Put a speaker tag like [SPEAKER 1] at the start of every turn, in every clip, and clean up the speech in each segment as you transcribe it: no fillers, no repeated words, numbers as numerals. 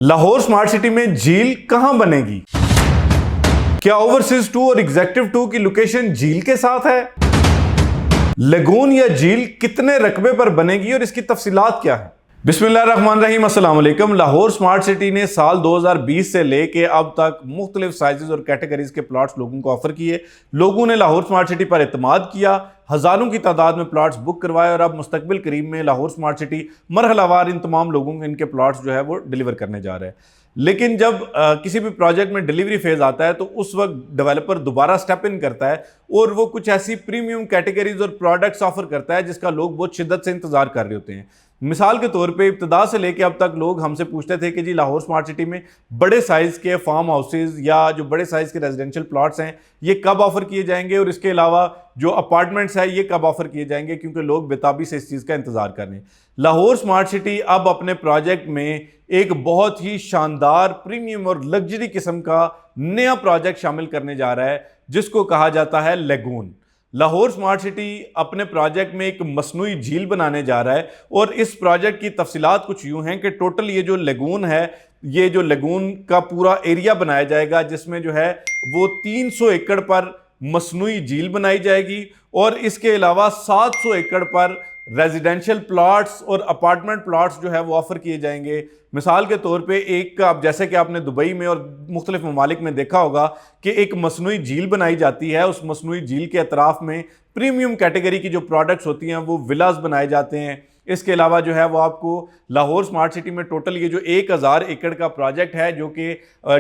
[SPEAKER 1] Lahore smart city में झील कहां बनेगी? क्या ओवरसीज 2 और एग्जेक्टिव 2 की लोकेशन झील के साथ है? लगून या झील कितने रकबे पर बनेगी और इसकी तफसीलात क्या है? बिस्मिल्लाहिर्रहमानिर्रहीम, अस्सलाम वालेकुम। लाहौर स्मार्ट सिटी ने साल 2020 से लेके अब तक मुख्तलिफ साइजेस और कैटेगरीज के प्लॉट्स लोगों को ऑफर किए। लोगों ने लाहौर स्मार्ट सिटी पर एतमाद किया, हज़ारों की तादाद में प्लॉट्स बुक करवाए और अब मुस्तकबिल करीब में लाहौर स्मार्ट सिटी मरहलावार इन तमाम लोगों को इनके प्लॉट्स जो है वो डिलीवर करने जा रहे हैं। लेकिन जब किसी भी प्रोजेक्ट में डिलीवरी फेज आता है तो उस वक्त डेवलपर दोबारा स्टेप इन करता है और वो कुछ ऐसी प्रीमियम कैटेगरीज और प्रोडक्ट्स ऑफर करता है जिसका लोग बहुत शिद्दत से इंतजार कर रहे होते हैं। मिसाल के तौर पे इब्तदा से लेके अब तक लोग हमसे पूछते थे कि जी लाहौर स्मार्ट सिटी में बड़े साइज़ के फार्म हाउसेज या जो बड़े साइज़ के रेजिडेंशियल प्लॉट्स हैं ये कब ऑफर किए जाएंगे और इसके अलावा जो अपार्टमेंट्स हैं ये कब ऑफर किए जाएंगे, क्योंकि लोग बेताबी से इस चीज़ का इंतजार कर रहे हैं। लाहौर स्मार्ट सिटी अब अपने प्रोजेक्ट में एक बहुत ही शानदार प्रीमियम और लग्जरी किस्म का नया प्रोजेक्ट शामिल करने जा रहा है जिसको कहा जाता है लगून। लाहौर स्मार्ट सिटी अपने प्रोजेक्ट में एक मसनूई झील बनाने जा रहा है और इस प्रोजेक्ट की तफसीलात कुछ यूं हैं कि टोटल ये जो लगून है, ये जो लगून का पूरा एरिया बनाया जाएगा जिसमें जो है वो 300 एकड़ पर मसनूई झील बनाई जाएगी और इसके अलावा 700 एकड़ पर रेजिडेंशियल प्लॉट्स और अपार्टमेंट प्लॉट्स जो है वो ऑफर किए जाएंगे। मिसाल के तौर पे एक अब जैसे कि आपने दुबई में और मुख्तलिफ ममालिक में देखा होगा कि एक मसनूई झील बनाई जाती है, उस मसनूई झील के अतराफ में प्रीमियम कैटेगरी की जो प्रोडक्ट्स होती हैं वो विलास बनाए जाते हैं। इसके अलावा जो है वो आपको लाहौर स्मार्ट सिटी में टोटल ये जो 1000 एकड़ का प्रोजेक्ट है जो कि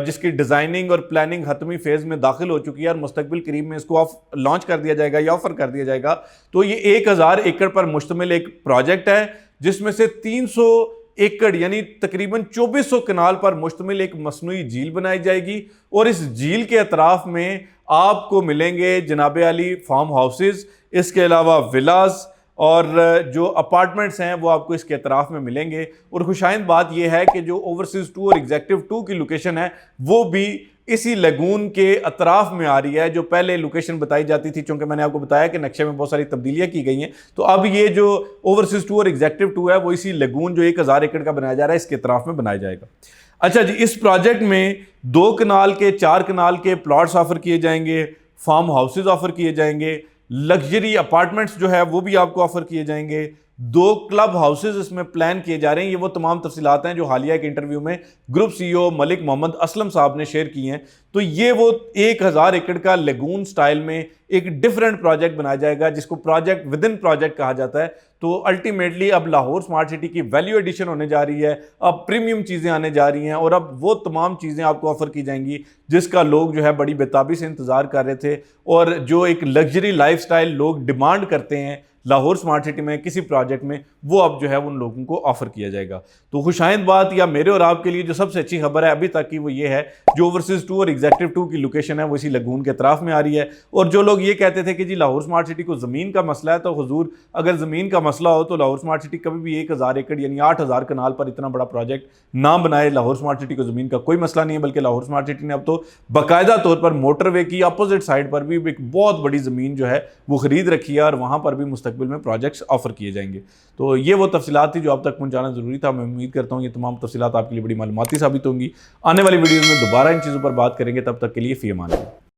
[SPEAKER 1] जिसकी डिज़ाइनिंग और प्लानिंग हतमी फेज़ में दाखिल हो चुकी है और मुस्तकबिल करीब में इसको लॉन्च कर दिया जाएगा या ऑफर कर दिया जाएगा। तो ये 1000 एकड़ पर मुश्तमिल एक प्रोजेक्ट है जिसमें से 300 एकड़ यानी तकरीबन 2400 कनाल पर मुश्तमिल एक मसनूई झील बनाई जाएगी और इस झील के अतराफ में आपको मिलेंगे जनाबे आली फार्म हाउसेज, इसके अलावा विलास और जो अपार्टमेंट्स हैं वो आपको इसके अतराफ में मिलेंगे। और खुशाइंद बात यह है कि जो ओवरसीज 2 और एग्जेक्टिव 2 की लोकेशन है वो भी इसी लगून के अतराफ में आ रही है। जो पहले लोकेशन बताई जाती थी, चूंकि मैंने आपको बताया कि नक्शे में बहुत सारी तब्दीलियां की गई हैं, तो अब ये जो ओवरसीज 2 और एग्जेक्टिव 2 है वो इसी लगून जो 1000 एकड़ का बनाया जा रहा है इसके अतराफ में बनाया जाएगा। अच्छा जी, इस प्रोजेक्ट में 2 कनाल के 4 कनाल के प्लॉट्स ऑफर किए जाएंगे, फार्म हाउसेज ऑफर किए जाएंगे, लग्जरी अपार्टमेंट्स जो है वो भी आपको ऑफर किए जाएंगे, 2 क्लब हाउसेज इसमें प्लान किए जा रहे हैं। ये वो तमाम तफसीलात हैं जो हालिया के इंटरव्यू में ग्रुप सीईओ मलिक मोहम्मद असलम साहब ने शेयर की हैं। तो ये वो 1000 एकड़ का लगून स्टाइल में एक डिफरेंट प्रोजेक्ट बनाया जाएगा जिसको प्रोजेक्ट विद इन प्रोजेक्ट कहा जाता है। तो अल्टीमेटली अब लाहौर स्मार्ट सिटी की वैल्यू एडिशन होने जा रही है, अब प्रीमियम चीज़ें आने जा रही हैं और अब वो तमाम चीज़ें आपको ऑफर की जाएंगी जिसका लोग जो है बड़ी बेताबी से इंतज़ार कर रहे थे और जो एक लग्जरी लाइफस्टाइल लोग डिमांड करते हैं लाहौर स्मार्ट सिटी में किसी प्रोजेक्ट में, वो अब जो है उन लोगों को ऑफर किया जाएगा। तो खुशाइंद बात या मेरे और आपके लिए जो सबसे अच्छी खबर है अभी तक की वो ये है जो ओवरसीज 2 और एग्जेक्टिव 2 की लोकेशन है वो इसी लगून के अतराफ में आ रही है। और जो लोग ये कहते थे कि जी लाहौर स्मार्ट सिटी को ज़मीन का मसला है, तो हुजूर अगर ज़मीन का मसला हो तो लाहौर स्मार्ट सिटी कभी भी 1000 एकड़ यानी 8000 कनाल पर इतना बड़ा प्रोजेक्ट ना बनाए। लाहौर स्मार्ट सिटी को ज़मीन का कोई मसला नहीं है, बल्कि लाहौर स्मार्ट सिटी ने अब तो बाकायदा तौर पर मोटरवे की अपोजिट साइड पर भी एक बहुत बड़ी ज़मीन जो है वो खरीद रखी है और वहाँ पर भी मुस्तकबिल में प्रोजेक्ट्स ऑफर किए जाएंगे। तो ये वो तफसीलात थी जो आप तक पहुंचाना जरूरी था। मैं उम्मीद करता हूँ ये तमाम तफसीलात आपके लिए बड़ी मालूमाती साबित होंगी। आने वाली वीडियोज़ में दोबारा इन चीज़ों पर बात करेंगे, तब तक के लिए फ़ी अमान अल्लाह।